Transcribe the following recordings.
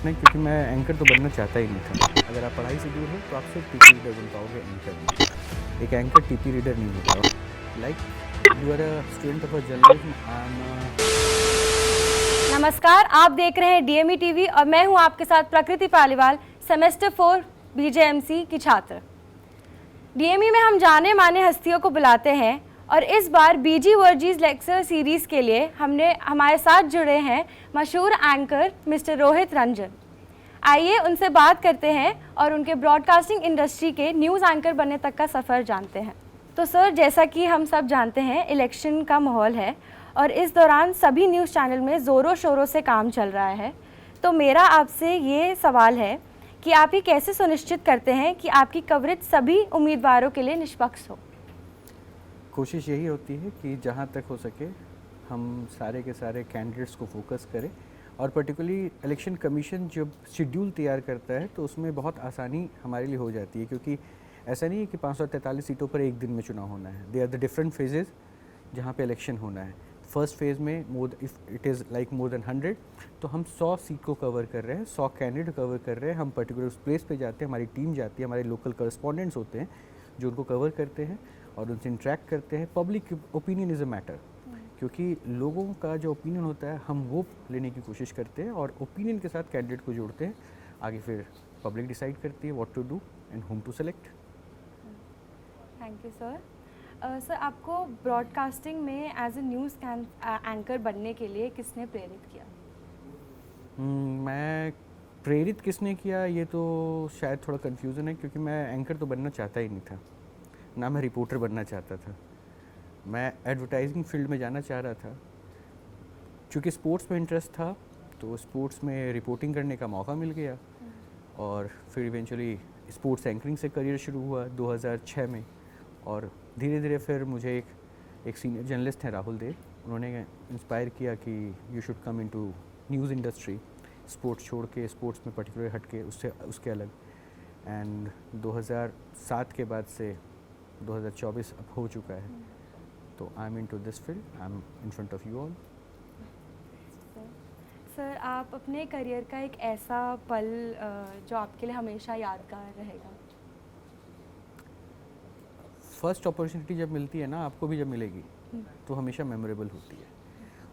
नहीं, क्योंकि मैं एंकर तो बनना चाहता ही नहीं था। अगर आप पढ़ाई से दूर हो तो आप सिर्फ टीपी रीडर बन पाओगे, एंकर नहीं। एक एंकर टीपी रीडर नहीं होता। Like you are a student of a journalism, I am नमस्कार, आप देख रहे हैं डीएमई टीवी और मैं हूं आपके साथ प्रकृति पालीवाल, सेमेस्टर 4 बीजेएमसी की छात्र। डीएमई में हम जाने माने हस्तियों को बुलाते हैं और इस बार बीजी वर्जीज लेक्चर सीरीज़ के लिए हमारे साथ जुड़े हैं मशहूर एंकर मिस्टर रोहित रंजन। आइए उनसे बात करते हैं और उनके ब्रॉडकास्टिंग इंडस्ट्री के न्यूज़ एंकर बनने तक का सफ़र जानते हैं। तो सर, जैसा कि हम सब जानते हैं, इलेक्शन का माहौल है और इस दौरान सभी न्यूज़ चैनल में ज़ोरों शोरों से काम चल रहा है। तो मेरा आपसे ये सवाल है कि आप ये कैसे सुनिश्चित करते हैं कि आपकी कवरेज सभी उम्मीदवारों के लिए निष्पक्ष हो? कोशिश यही होती है कि जहाँ तक हो सके हम सारे के सारे कैंडिडेट्स को फोकस करें, और पर्टिकुलरली इलेक्शन कमीशन जब शेड्यूल तैयार करता है तो उसमें बहुत आसानी हमारे लिए हो जाती है, क्योंकि ऐसा नहीं है कि 543 सीटों पर एक दिन में चुनाव होना है। There are the different phases जहाँ पे इलेक्शन होना है। फर्स्ट फेज़ में if it is like more than 100, तो हम 100 सीट को कवर कर रहे हैं, 100 कैंडिडेट कवर कर रहे हैं। हम पर्टिकुलर उस प्लेस पे जाते हैं, हमारी टीम जाती है, हमारे लोकल करस्पॉन्डेंट्स होते हैं जो उनको कवर करते हैं और उनसे इंटरेक्ट करते हैं। Public opinion is a matter, क्योंकि लोगों का जो ओपिनियन होता है हम वो लेने की कोशिश करते हैं और ओपिनियन के साथ कैंडिडेट को जोड़ते हैं। आगे फिर पब्लिक डिसाइड करती है what to do and whom to select. Thank you sir. Sir, आपको ब्रॉडकास्टिंग में एज ए न्यूज़ एंकर बनने के लिए किसने प्रेरित किया? मैं प्रेरित किसने किया, ये तो शायद थोड़ा कन्फ्यूज़न है, क्योंकि मैं एंकर तो बनना चाहता ही नहीं था, ना मैं रिपोर्टर बनना चाहता था। मैं एडवर्टाइजिंग फील्ड में जाना चाह रहा था। चूँकि स्पोर्ट्स में इंटरेस्ट था तो स्पोर्ट्स में रिपोर्टिंग करने का मौका मिल गया, और फिर इवेंचुअली स्पोर्ट्स एंकरिंग से करियर शुरू हुआ 2006 में। और धीरे धीरे फिर मुझे एक सीनियर जर्नलिस्ट हैं राहुल देव, उन्होंने इंस्पायर किया कि you should come into news industry, sports छोड़ के, स्पोर्ट्स में पर्टिकुलर हट के उसके अलग। एंड 2007 के बाद से 2024 अब हो चुका है, तो I am into this field, I am in front of you all. Sir, आप अपने करियर का एक ऐसा पल जो आपके लिए हमेशा यादगार रहेगा? फर्स्ट अपॉर्चुनिटी जब मिलती है ना, आपको भी जब मिलेगी तो हमेशा मेमोरेबल होती है।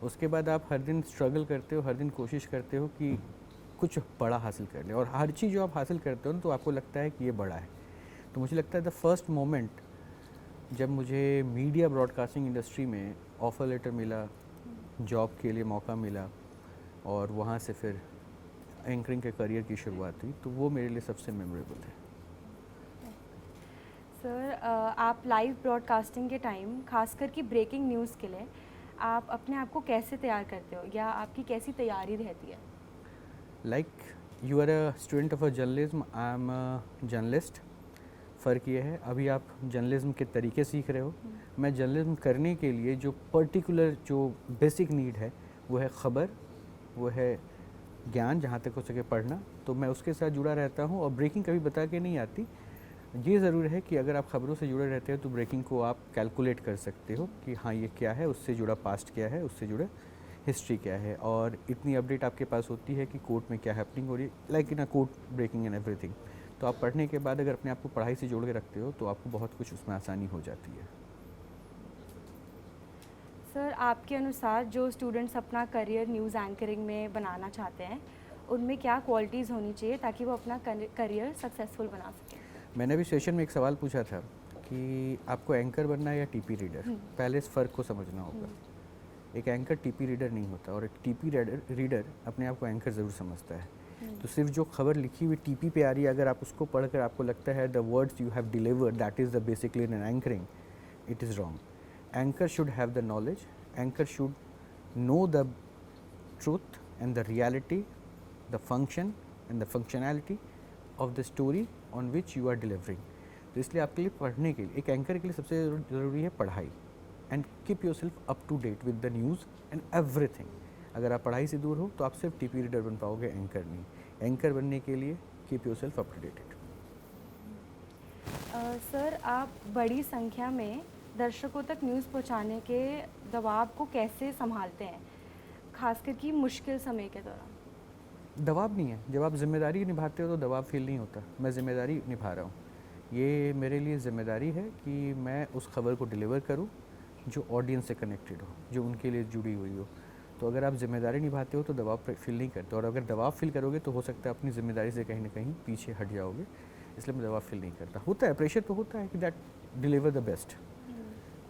उसके बाद आप हर दिन स्ट्रगल करते हो, हर दिन कोशिश करते हो कि कुछ बड़ा हासिल कर ले, और हर चीज़ जो आप हासिल करते हो ना तो आपको लगता है कि ये बड़ा है। तो मुझे लगता है द फर्स्ट मोमेंट जब मुझे मीडिया ब्रॉडकास्टिंग इंडस्ट्री में ऑफ़र लेटर मिला, जॉब के लिए मौका मिला, और वहाँ से फिर एंकरिंग के करियर की शुरुआत हुई, तो वो मेरे लिए सबसे मेमोरेबल है। सर, आप लाइव ब्रॉडकास्टिंग के टाइम खासकर कि ब्रेकिंग न्यूज़ के लिए आप अपने आप को कैसे तैयार करते हो या आपकी कैसी तैयारी रहती है? Like you are a student of a journalism, I am a journalist. फ़र्क ये है, अभी आप जर्नलिज्म के तरीके सीख रहे हो। मैं जर्नलिज्म करने के लिए जो पर्टिकुलर जो बेसिक नीड है वो है ख़बर, वो है ज्ञान, जहाँ तक हो सके पढ़ना, तो मैं उसके साथ जुड़ा रहता हूँ। और ब्रेकिंग कभी बता के नहीं आती। ये ज़रूर है कि अगर आप ख़बरों से जुड़े रहते हो तो ब्रेकिंग को आप कैलकुलेट कर सकते हो कि हाँ ये क्या है, उससे जुड़ा पास्ट क्या है, उससे जुड़ा हिस्ट्री क्या है, और इतनी अपडेट आपके पास होती है कि कोर्ट में क्या हैपनिंग हो रही है, like in a court breaking and everything. तो आप पढ़ने के बाद अगर अपने आप को पढ़ाई से जोड़ के रखते हो तो आपको बहुत कुछ उसमें आसानी हो जाती है। सर, आपके अनुसार जो स्टूडेंट्स अपना करियर न्यूज़ एंकरिंग में बनाना चाहते हैं, उनमें क्या क्वालिटीज़ होनी चाहिए ताकि वो अपना करियर सक्सेसफुल बना सकें? मैंने भी सेशन में एक सवाल पूछा था कि आपको एंकर बनना है या टीपी रीडर। पहले इस फ़र्क को समझना होगा। एक एंकर टीपी रीडर नहीं होता, और एक टीपी रीडर अपने आप को एंकर ज़रूर समझता है। तो सिर्फ जो खबर लिखी हुई टीपी पे आ रही है, अगर आप उसको पढ़कर आपको लगता है the words you have delivered that is the basically in anchoring, it is wrong. Anchor should have the knowledge, anchor should know the truth and the reality, the function and the functionality of the story on which you are delivering. तो इसलिए आपके लिए पढ़ने के लिए, एक anchor के लिए सबसे ज़रूरी है पढ़ाई, and keep yourself up to date with the news and everything. अगर आप पढ़ाई से दूर हो तो आप सिर्फ टीपी रीडर बन पाओगे, एंकर नहीं। एंकर बनने के लिए keep yourself up to dated. Sir, आप बड़ी संख्या में दर्शकों तक न्यूज़ पहुंचाने के दबाव को कैसे संभालते हैं, खासकर कि मुश्किल समय के दौरान? दबाव नहीं है। जब आप जिम्मेदारी निभाते हो तो दबाव फील नहीं होता। मैं जिम्मेदारी निभा रहा हूँ, ये मेरे लिए ज़िम्मेदारी है कि मैं उस खबर को डिलीवर करूँ जो ऑडियंस से कनेक्टेड हो, जो उनके लिए जुड़ी हुई हो। तो अगर आप जिम्मेदारी निभाते हो तो दबाव फील नहीं करते, और अगर दबाव फील करोगे तो हो सकता है अपनी ज़िम्मेदारी से कहीं ना कहीं पीछे हट जाओगे। इसलिए मैं दबाव फील नहीं करता। होता है प्रेशर, तो होता है कि that deliver the best,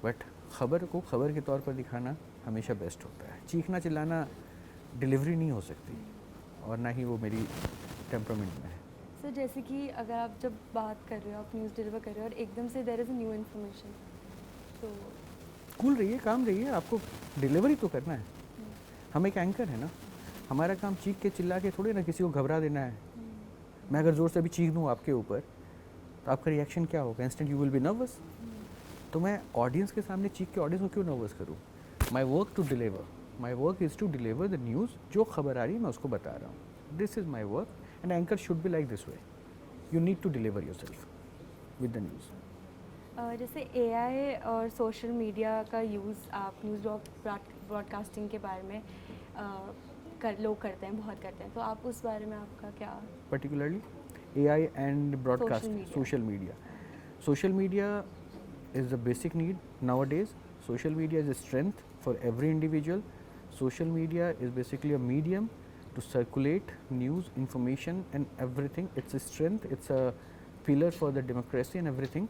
but खबर को खबर के तौर पर दिखाना हमेशा बेस्ट होता है। चीखना चिल्लाना डिलीवरी नहीं हो सकती, और ना ही वो मेरी टेम्परामेंट में है। सर जैसे कि अगर आप जब बात कर रहे हो, आप न्यूज़ डिलीवर कर रहे हो और एकदम से there is a new information, तो कूल रहिए, काम रहिए, आपको डिलीवरी तो करना है। हम एक एंकर है ना, हमारा काम चीख के चिल्ला के थोड़ी ना किसी को घबरा देना है। मैं अगर ज़ोर से अभी चीख दूँ आपके ऊपर तो आपका रिएक्शन क्या होगा? Instant you will be nervous. तो मैं ऑडियंस के सामने चीख के ऑडियंस को क्यों नर्वस करूँ? My work to deliver, my work is to deliver the news. जो खबर आ रही है मैं उसको बता रहा हूँ। This is my work and anchor should be like this way. You need to deliver yourself with the news. जैसे एआई और सोशल मीडिया का यूज़ आप न्यूज़ ब्रॉडकास्टिंग के बारे में लोग करते हैं, बहुत करते हैं, तो आप उस बारे में आपका क्या? Particularly AI and broadcasting, social media. Social media is the basic need nowadays. Social media is a strength for every individual. Social media is basically a medium to circulate news, information and everything. It's a strength, it's a pillar for the democracy and everything.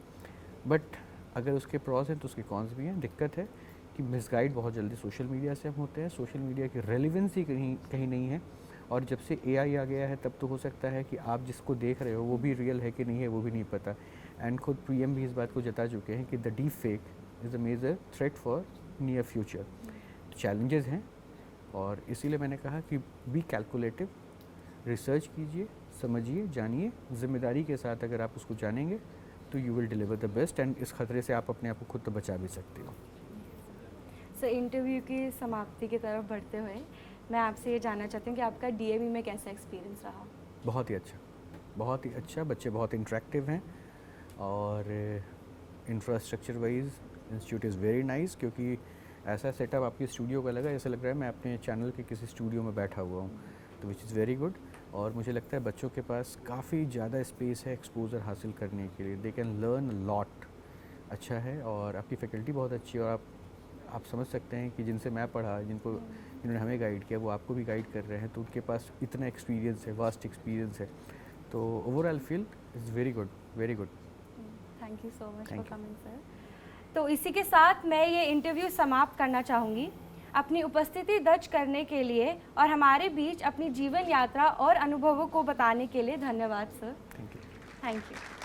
But अगर उसके pros हैं तो उसके cons भी हैं। दिक्कत है कि मिसगाइड बहुत जल्दी सोशल मीडिया से हम होते हैं। सोशल मीडिया की रेलिवेंसी कहीं नहीं है, और जब से AI आ गया है तब तो हो सकता है कि आप जिसको देख रहे हो वो भी रियल है कि नहीं है वो भी नहीं पता। एंड खुद PM भी इस बात को जता चुके हैं कि the deep fake is a major threat for near future. Challenges हैं, और इसीलिए मैंने कहा कि बी कैलकुलेटिव, रिसर्च कीजिए, समझिए, जानिए। जिम्मेदारी के साथ अगर आप उसको जानेंगे तो you will deliver the best, and इस खतरे से आप अपने आप को खुद तो बचा भी सकते हो। सर इंटरव्यू की समाप्ति की तरफ बढ़ते हुए मैं आपसे ये जानना चाहती हूँ कि आपका DME में कैसा एक्सपीरियंस रहा? बहुत ही अच्छा, बहुत ही अच्छा। बच्चे बहुत इंटरेक्टिव हैं, और infrastructure wise institute is very nice, क्योंकि ऐसा सेटअप आपकी स्टूडियो का लगा, ऐसा लग रहा है मैं अपने चैनल के किसी स्टूडियो में बैठा हुआ हूँ, तो विच इज़ वेरी गुड। और मुझे लगता है बच्चों के पास काफ़ी ज़्यादा स्पेस है एक्सपोजर हासिल करने के लिए। They can learn lot. अच्छा है, और आपकी फैकल्टी बहुत अच्छी है, और आप समझ सकते हैं कि जिनसे मैं पढ़ा, जिन्होंने हमें गाइड किया, वो आपको भी गाइड कर रहे हैं, तो उनके पास इतना एक्सपीरियंस है, वास्ट एक्सपीरियंस है। तो overall feel is very good, very good. Thank you so much for coming sir. तो इसी के साथ मैं ये इंटरव्यू समाप्त करना चाहूँगी। अपनी उपस्थिति दर्ज करने के लिए और हमारे बीच अपनी जीवन यात्रा और अनुभवों को बताने के लिए धन्यवाद sir. Thank you. Thank you.